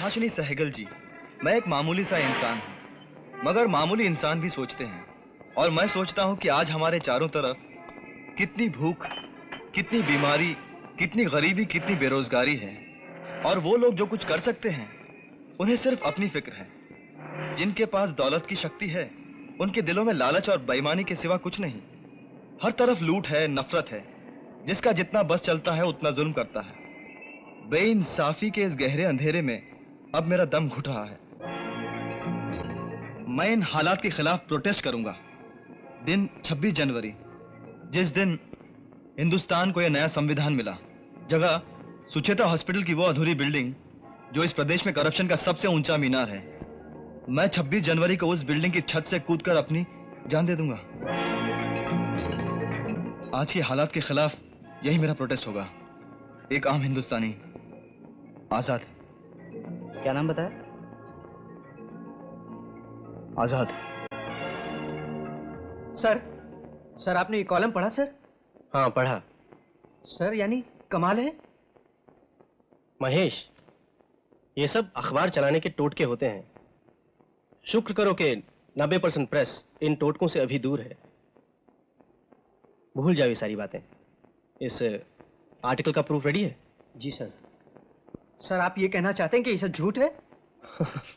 भाषिनी सहगल जी, मैं एक मामूली सा इंसान हूँ, मगर मामूली इंसान भी सोचते हैं। और मैं सोचता हूँ कि आज हमारे चारों तरफ कितनी भूख, कितनी बीमारी, कितनी गरीबी, कितनी बेरोजगारी है। और वो लोग जो कुछ कर सकते हैं, उन्हें सिर्फ अपनी फिक्र है। जिनके पास दौलत की शक्ति है, उनके दिलों में लालच और बेईमानी के सिवा कुछ नहीं। हर तरफ लूट है, नफरत है। जिसका जितना बस चलता है उतना जुल्म करता है। बेइंसाफी के इस गहरे अंधेरे में अब मेरा दम घुट रहा है। मैं इन हालात के खिलाफ प्रोटेस्ट करूंगा। दिन 26 जनवरी, जिस दिन हिंदुस्तान को यह नया संविधान मिला, जगह सुचेता हॉस्पिटल की वो अधूरी बिल्डिंग जो इस प्रदेश में करप्शन का सबसे ऊंचा मीनार है। मैं 26 जनवरी को उस बिल्डिंग की छत से कूदकर अपनी जान दे दूंगा। आज के हालात के खिलाफ यही मेरा प्रोटेस्ट होगा। एक आम हिंदुस्तानी, आजाद। क्या नाम बताया? आजाद। सर आपने ये कॉलम पढ़ा सर? हाँ पढ़ा। सर यानी कमाल है। महेश, ये सब अखबार चलाने के टोटके होते हैं। शुक्र करो कि 90% प्रेस इन टोटकों से अभी दूर है। भूल जाओ ये सारी बातें। इस आर्टिकल का प्रूफ रेडी है? जी सर। सर आप ये कहना चाहते हैं कि ये सब झूठ है?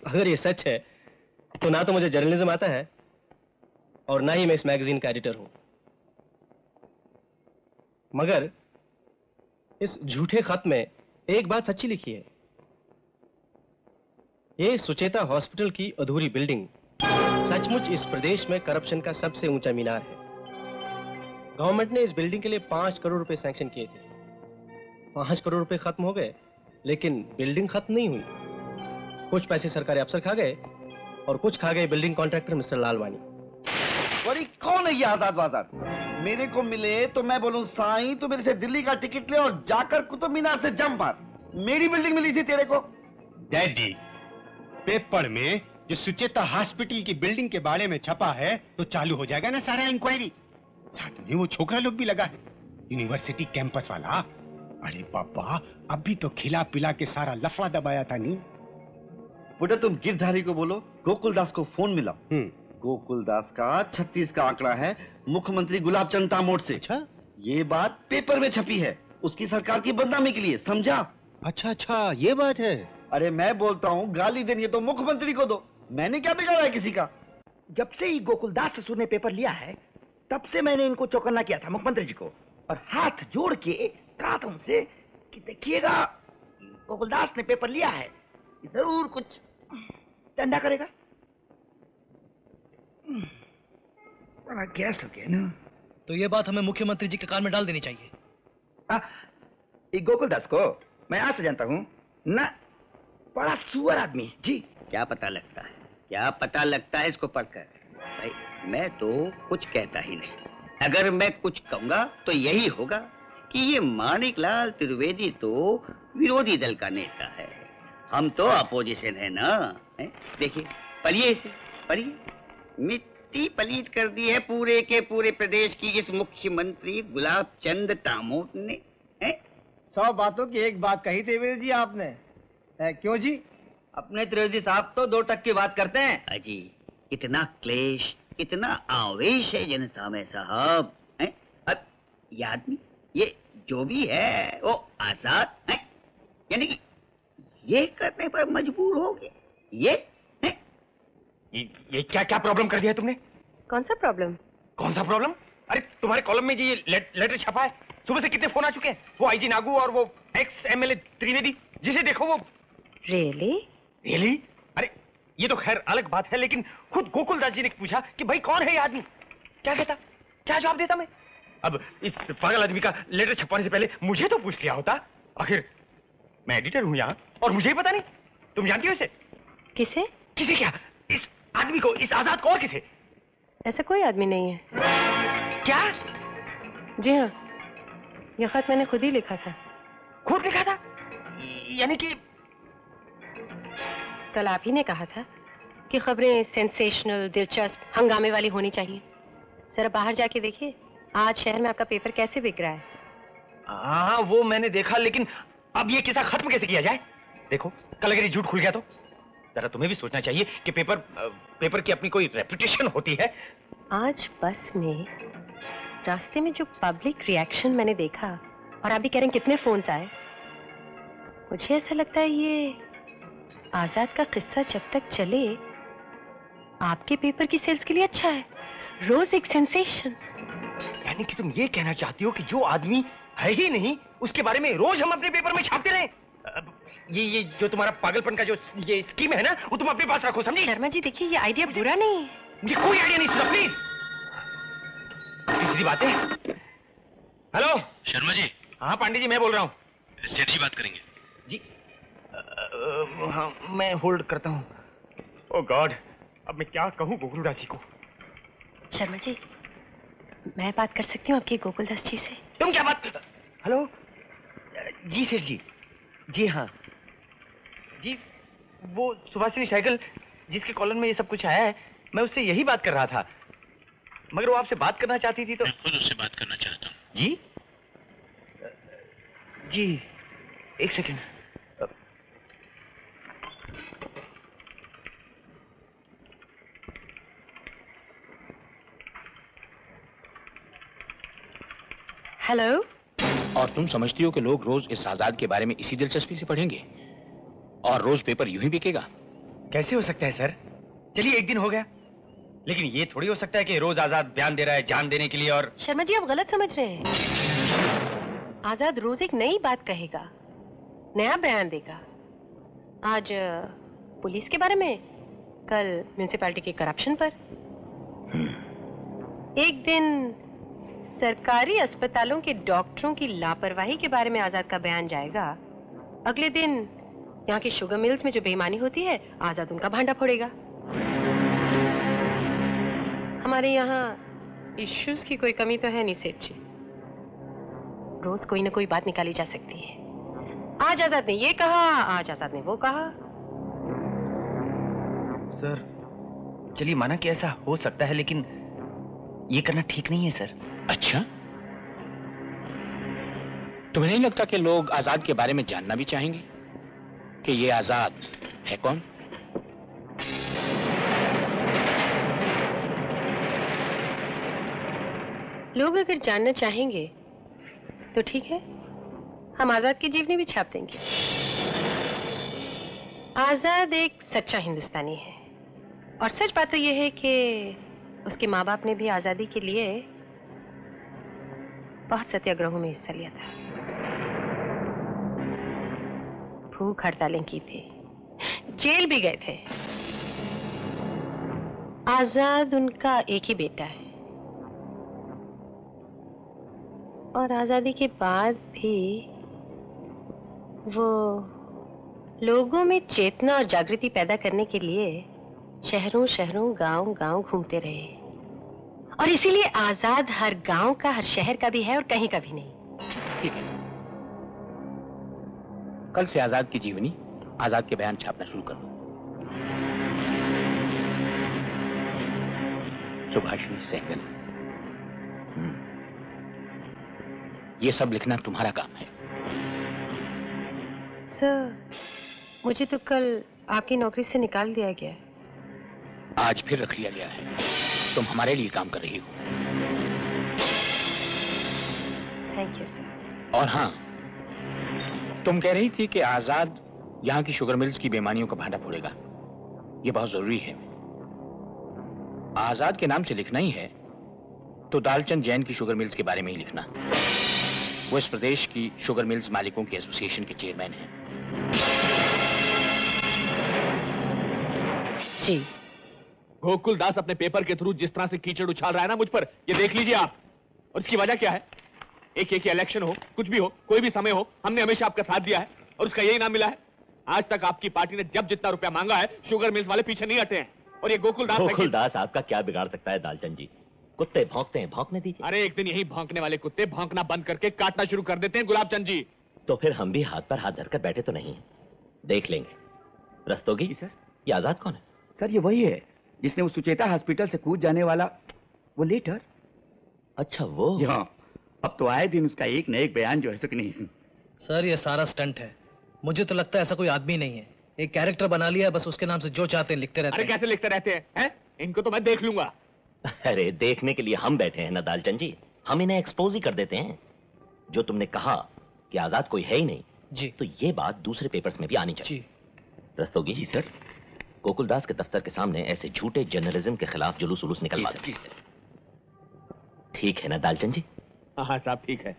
अगर ये सच है तो ना तो मुझे जर्नलिज्म आता है और ना ही मैं इस मैगजीन का एडिटर हूं। मगर इस झूठे खत में एक बात सच्ची लिखी है। ये सुचेता हॉस्पिटल की अधूरी बिल्डिंग सचमुच इस प्रदेश में करप्शन का सबसे ऊंचा मीनार है। गवर्नमेंट ने इस बिल्डिंग के लिए 5 करोड़ रुपए सैंक्शन किए थे। 5 करोड़ रुपए खत्म हो गए, लेकिन बिल्डिंग खत्म नहीं हुई। कुछ पैसे सरकारी अफसर खा गए और कुछ खा गए बिल्डिंग कॉन्ट्रैक्टर मिस्टर लालवानी। वही कौन है ये आजाद वाजाद? मेरे को मिले तो मैं बोलूं साईं तू मेरे से दिल्ली का टिकट ले और जाकर कुतुब मीनार से जंप मार। मेरी बिल्डिंग मिली थी तेरे को। डैडी, पेपर में जो सुचेता हॉस्पिटल की बिल्डिंग के बारे में छपा है तो चालू हो जाएगा ना सारा इंक्वायरी। साथ में वो छोकरा लोग भी लगा है, यूनिवर्सिटी कैंपस वाला। अरे पापा, अभी तो खिला पिला के सारा लफड़ा दबाया था नहीं। बेटा तुम गिरधारी को बोलो गोकुलदास को फोन मिला। गोकुलदास का 36 का आंकड़ा है मुख्यमंत्री गुलाब चंद तामोट से। अच्छा, ये बात पेपर में छपी है उसकी सरकार की बदनामी के लिए, समझा? अच्छा ये बात है। अरे मैं बोलता हूँ गाली देनी है तो मुख्यमंत्री को दो, मैंने क्या बिगाड़ा है किसी का? जब से ही गोकुलदास ससुर ने पेपर लिया है तब से मैंने इनको चौकन्ना किया था मुख्यमंत्री जी को, और हाथ जोड़ के कहा था उनसे कि देखिएगा गोकुलदास ने पेपर लिया है, जरूर कुछ डंडा करेगा। बड़ा गैस हो गया ना। तो ये बात हमें मुख्यमंत्री जी के कान में डाल देनी चाहिए। गोकुलदास को मैं आज से जानता हूँ ना, बड़ा सुअर आदमी जी। क्या पता लगता है इसको पढ़कर? भाई मैं तो कुछ कहता ही नहीं। अगर मैं कुछ कहूंगा तो यही होगा कि ये माणिकलाल त्रिवेदी तो विरोधी दल का नेता है, हम तो अपोजिशन है ना। देखिए पढ़िए इसे, पढ़िए। मिट्टी पलीत कर दी है पूरे के पूरे प्रदेश की इस मुख्यमंत्री गुलाब चंद तामोट ने। 100 बातों की एक बात कही त्रिवेदी जी आपने। क्यों जी? अपने त्रिवेदी साहब तो 2 टक की बात करते हैं। अजी इतना क्लेश, इतना आवेश है जनता में साहब। अब ये आदमी, ये जो भी है वो आजाद है, यानी कि ये करने पर मजबूर हो गए। ये क्या प्रॉब्लम कर दिया है तुमने? कौन सा प्रॉब्लम? अरे तुम्हारे कॉलम में ये लेटर छपा है। सुबह से कितने फोन आ चुके हैं। वो आईजी नागू और वो एक्स एमएलए त्रिवेदी, जिसे देखो वो। रियली? अरे ये तो खैर अलग बात है, लेकिन खुद गोकुलदास जी ने पूछा कि भाई कौन है ये आदमी, क्या कहता, क्या जवाब देता मैं? अब इस पागल आदमी का लेटर छपवाने से पहले मुझे तो पूछ लिया होता। आखिर मैं एडिटर हूं यहाँ और मुझे ही पता नहीं। तुम जानती हो इसे? किसे? किसे क्या? इस आदमी को, इस आजाद को। और किसे? ऐसा कोई आदमी नहीं है। क्या? जी हाँ, यह खत मैंने खुद ही लिखा था। खुद लिखा था? यानी कि कल आप ही ने कहा था कि खबरें सेंसेशनल, दिलचस्प, हंगामे वाली होनी चाहिए। जरा बाहर जाके देखिए आज शहर में आपका पेपर कैसे बिक रहा है। हाँ वो मैंने देखा, लेकिन अब ये किस्सा खत्म कैसे किया जाए? देखो कल अगर ये झूठ खुल गया तो जरा तुम्हें भी सोचना चाहिए कि पेपर की अपनी कोई रेपुटेशन होती है। आज बस में रास्ते में जो पब्लिक रिएक्शन मैंने देखा, और आप भी कह रहे हैं कितने फोन्स आए, मुझे ऐसा लगता है ये आजाद का किस्सा जब तक चले आपके पेपर की सेल्स के लिए अच्छा है। रोज एक सेंसेशन। यानी कि तुम ये कहना चाहती हो कि जो आदमी है ही नहीं उसके बारे में रोज हम अपने पेपर में छापते रहे? ये जो तुम्हारा पागलपन का जो ये स्कीम है ना, वो तुम अपने पास रखो, समझी? शर्मा जी देखिए, ये आइडिया बुरा नहीं है। मुझे कोई आइडिया नहीं, सुनो प्लीज। सीधी बात है। हेलो शर्मा जी। हाँ पांडे जी, मैं बोल रहा हूँ। सेठ जी बात करेंगे जी। हाँ मैं होल्ड करता हूँ। ओ गॉड, अब मैं क्या कहूँ गोकुलदास जी को। शर्मा जी, मैं बात कर सकती हूँ आपके गोकुलदास जी से? तुम क्या बात? हेलो जी सेठ जी। जी हाँ जी, वो सुभाषिनी साइकिल जिसके कॉलम में ये सब कुछ आया है, मैं उससे यही बात कर रहा था, मगर वो आपसे बात करना चाहती थी तो। मैं खुद उससे बात करना चाहता हूँ। जी जी, एक सेकंड। हेलो। और तुम समझती हो कि लोग रोज इस आजाद के बारे में इसी दिलचस्पी से पढ़ेंगे और रोज पेपर यूं ही बिकेगा? कैसे हो सकता है सर? चलिए एक दिन हो गया, लेकिन ये थोड़ी हो सकता है कि रोज आजाद बयान दे रहा है जान देने के लिए। और शर्मा जी, आप गलत समझ रहे हैं। आजाद रोज एक नई बात कहेगा, नया बयान देगा। आज पुलिस के बारे में, कल म्युनिसिपैलिटी के करप्शन पर। एक दिन सरकारी अस्पतालों के डॉक्टरों की लापरवाही के बारे में आजाद का बयान जाएगा। अगले दिन यहाँ के शुगर मिल्स में जो बेईमानी होती है, आजाद उनका भांडा फोड़ेगा। हमारे यहाँ इश्यूज की कोई कमी तो है नहीं सेठ जी। रोज कोई ना कोई बात निकाली जा सकती है। आज आजाद ने ये कहा, आज आजाद ने वो कहा। सर चलिए माना कि ऐसा हो सकता है, लेकिन ये करना ठीक नहीं है सर। अच्छा, तुम्हें नहीं लगता कि लोग आजाद के बारे में जानना भी चाहेंगे कि ये आजाद है कौन? लोग अगर जानना चाहेंगे तो ठीक है, हम आजाद की जीवनी भी छाप देंगे। आजाद एक सच्चा हिंदुस्तानी है, और सच बात तो यह है कि उसके माँ बाप ने भी आजादी के लिए बहुत सत्याग्रहों में हिस्सा लिया था, भूख हड़तालें की थी, जेल भी गए थे। आजाद उनका एक ही बेटा है, और आजादी के बाद भी वो लोगों में चेतना और जागृति पैदा करने के लिए शहरों शहरों गांव गांव घूमते रहे, और इसीलिए आजाद हर गांव का, हर शहर का भी है और कहीं का भी नहीं। ठीक है, कल से आजाद की जीवनी, आजाद के बयान छापना शुरू कर दो। सुभाषिनी सहगल, ये सब लिखना तुम्हारा काम है। सर, मुझे तो कल आपकी नौकरी से निकाल दिया गया। आज फिर रख लिया गया है। तुम हमारे लिए काम कर रही हो। Thank you sir. और हाँ, तुम कह रही थी कि आजाद यहाँ की शुगर मिल्स की बेईमानियों का भांडा फोड़ेगा। ये बहुत जरूरी है। आजाद के नाम से लिखना ही है तो दालचंद जैन की शुगर मिल्स के बारे में ही लिखना। वो इस प्रदेश की शुगर मिल्स मालिकों के एसोसिएशन के चेयरमैन हैं। जी। गोकुल दास अपने पेपर के थ्रू जिस तरह से कीचड़ उछाल रहा है ना मुझ पर, ये देख लीजिए आप। और इसकी वजह क्या है? एक इलेक्शन हो, कुछ भी हो, कोई भी समय हो, हमने हमेशा आपका साथ दिया है और उसका यही नाम मिला है। आज तक आपकी पार्टी ने जब जितना रुपया मांगा है, शुगर मिल्स वाले पीछे नहीं हटे हैं। और ये गोकुल दास आपका क्या बिगाड़ सकता है दालचंद जी? कुत्ते भौंकते हैं, भौंकने दीजिए। अरे एक दिन यही भौंकने वाले कुत्ते भौंकना बंद करके काटना शुरू कर देते हैं गुलाबचंद जी। तो फिर हम भी हाथ पर हाथ धरकर बैठे तो नहीं है, देख लेंगे। रस्तोगी सर, ये आजाद कौन है? सर ये वही है जिसने उस सुचेता हॉस्पिटल से कूद जाने वाला वो लेटर। अच्छा वो। हाँ, अब तो आए दिन उसका एक न एक बयान जो है सो कि नहीं। सर ये सारा स्टंट है, मुझे तो लगता है ऐसा कोई आदमी नहीं है, एक कैरेक्टर बना लिया, बस उसके नाम से जो चाहते हैं लिखते रहते अरे हैं। कैसे लिखते रहते हैं? इनको तो मैं देख लूंगा। अरे देखने के लिए हम बैठे हैं ना दालचंद जी, हम इन्हें एक्सपोज ही कर देते हैं। जो तुमने कहा कि आजाद कोई है ही नहीं जी, तो ये बात दूसरे पेपर्स में भी आनी चाहिए। रस्तोगी जी सर, गोकुलदास के दफ्तर के सामने ऐसे झूठे जर्नलिज्म के खिलाफ जुलूस उलूस निकलवा दो। ठीक है ना दालचंद जी? हाँ साहब ठीक है।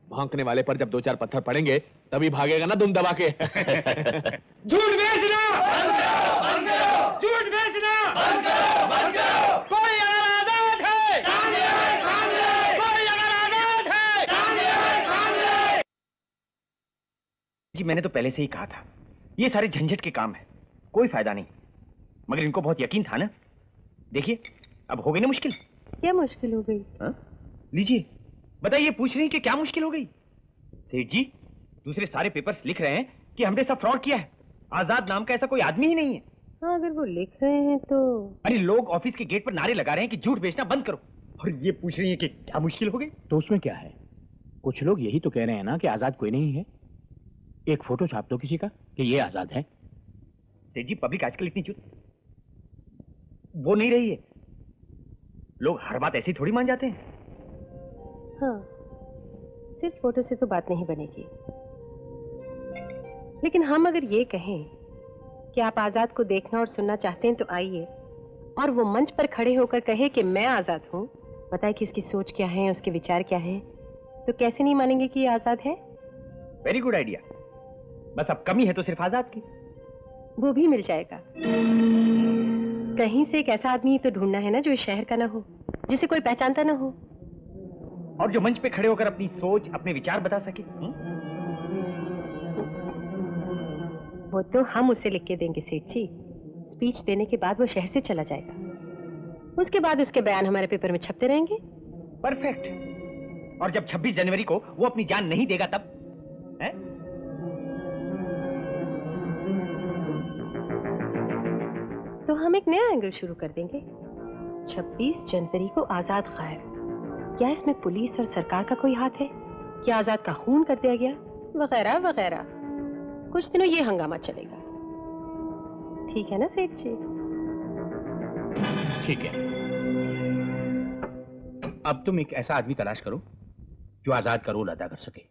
भौंकने वाले पर जब 2-4 पत्थर पड़ेंगे तभी भागेगा ना दुम दबा के। झूठ बेचना बंद करो, बंद करो, झूठ बेचना बंद करो, बंद करो। कोई अगर आजाद है सामने आए, सामने आए। कोई अगर आजाद है सामने आए, सामने आए। जी मैंने तो पहले से ही कहा था, ये सारे झंझट के काम है, कोई फायदा नहीं। मगर इनको बहुत यकीन था ना। देखिए अब हो गई ना मुश्किल। क्या मुश्किल हो गई? लीजिए बताइए, पूछ रही हैं कि क्या मुश्किल हो गई? सेठ जी दूसरे सारे पेपर्स लिख रहे हैं कि हमने सब फ्रॉड किया है, आजाद नाम का ऐसा कोई आदमी ही नहीं है। हाँ अगर वो लिख रहे हैं तो। अरे लोग ऑफिस के गेट पर नारे लगा रहे हैं कि झूठ बेचना बंद करो, और ये पूछ रही हैं कि क्या मुश्किल हो गई? तो उसमें क्या है? कुछ लोग यही तो कह रहे हैं ना कि आजाद कोई नहीं है। एक फोटो छाप दो किसी का कि ये आजाद है। सेठ जी पब्लिक आजकल इतनी चुप वो नहीं रही है, लोग हर बात ऐसी थोड़ी मान जाते हैं। हाँ सिर्फ फोटो से तो बात नहीं बनेगी, लेकिन हम अगर ये कहें कि आप आजाद को देखना और सुनना चाहते हैं तो आइए, और वो मंच पर खड़े होकर कहे कि मैं आजाद हूँ, बताए कि उसकी सोच क्या है, उसके विचार क्या हैं, तो कैसे नहीं मानेंगे कि ये आजाद है? Very good idea. बस अब कमी है तो सिर्फ आजाद की। वो भी मिल जाएगा। कहीं से एक ऐसा आदमी तो ढूंढना है ना जो इस शहर का ना हो, जिसे कोई पहचानता ना हो, और जो मंच पे खड़े होकर अपनी सोच अपने विचार बता सके। वो तो हम उसे लिख के देंगे सेठ जी। स्पीच देने के बाद वो शहर से चला जाएगा, उसके बाद उसके बयान हमारे पेपर में छपते रहेंगे। परफेक्ट। और जब 26 जनवरी को वो अपनी जान नहीं देगा तब है? तो हम एक नया एंगल शुरू कर देंगे। 26 जनवरी को आजाद गायब, क्या इसमें पुलिस और सरकार का कोई हाथ है? क्या आजाद का खून कर दिया गया? वगैरह वगैरह। कुछ दिनों ये हंगामा चलेगा, ठीक है ना सेठ जी? ठीक है। अब तुम एक ऐसा आदमी तलाश करो जो आजाद का रोल अदा कर सके।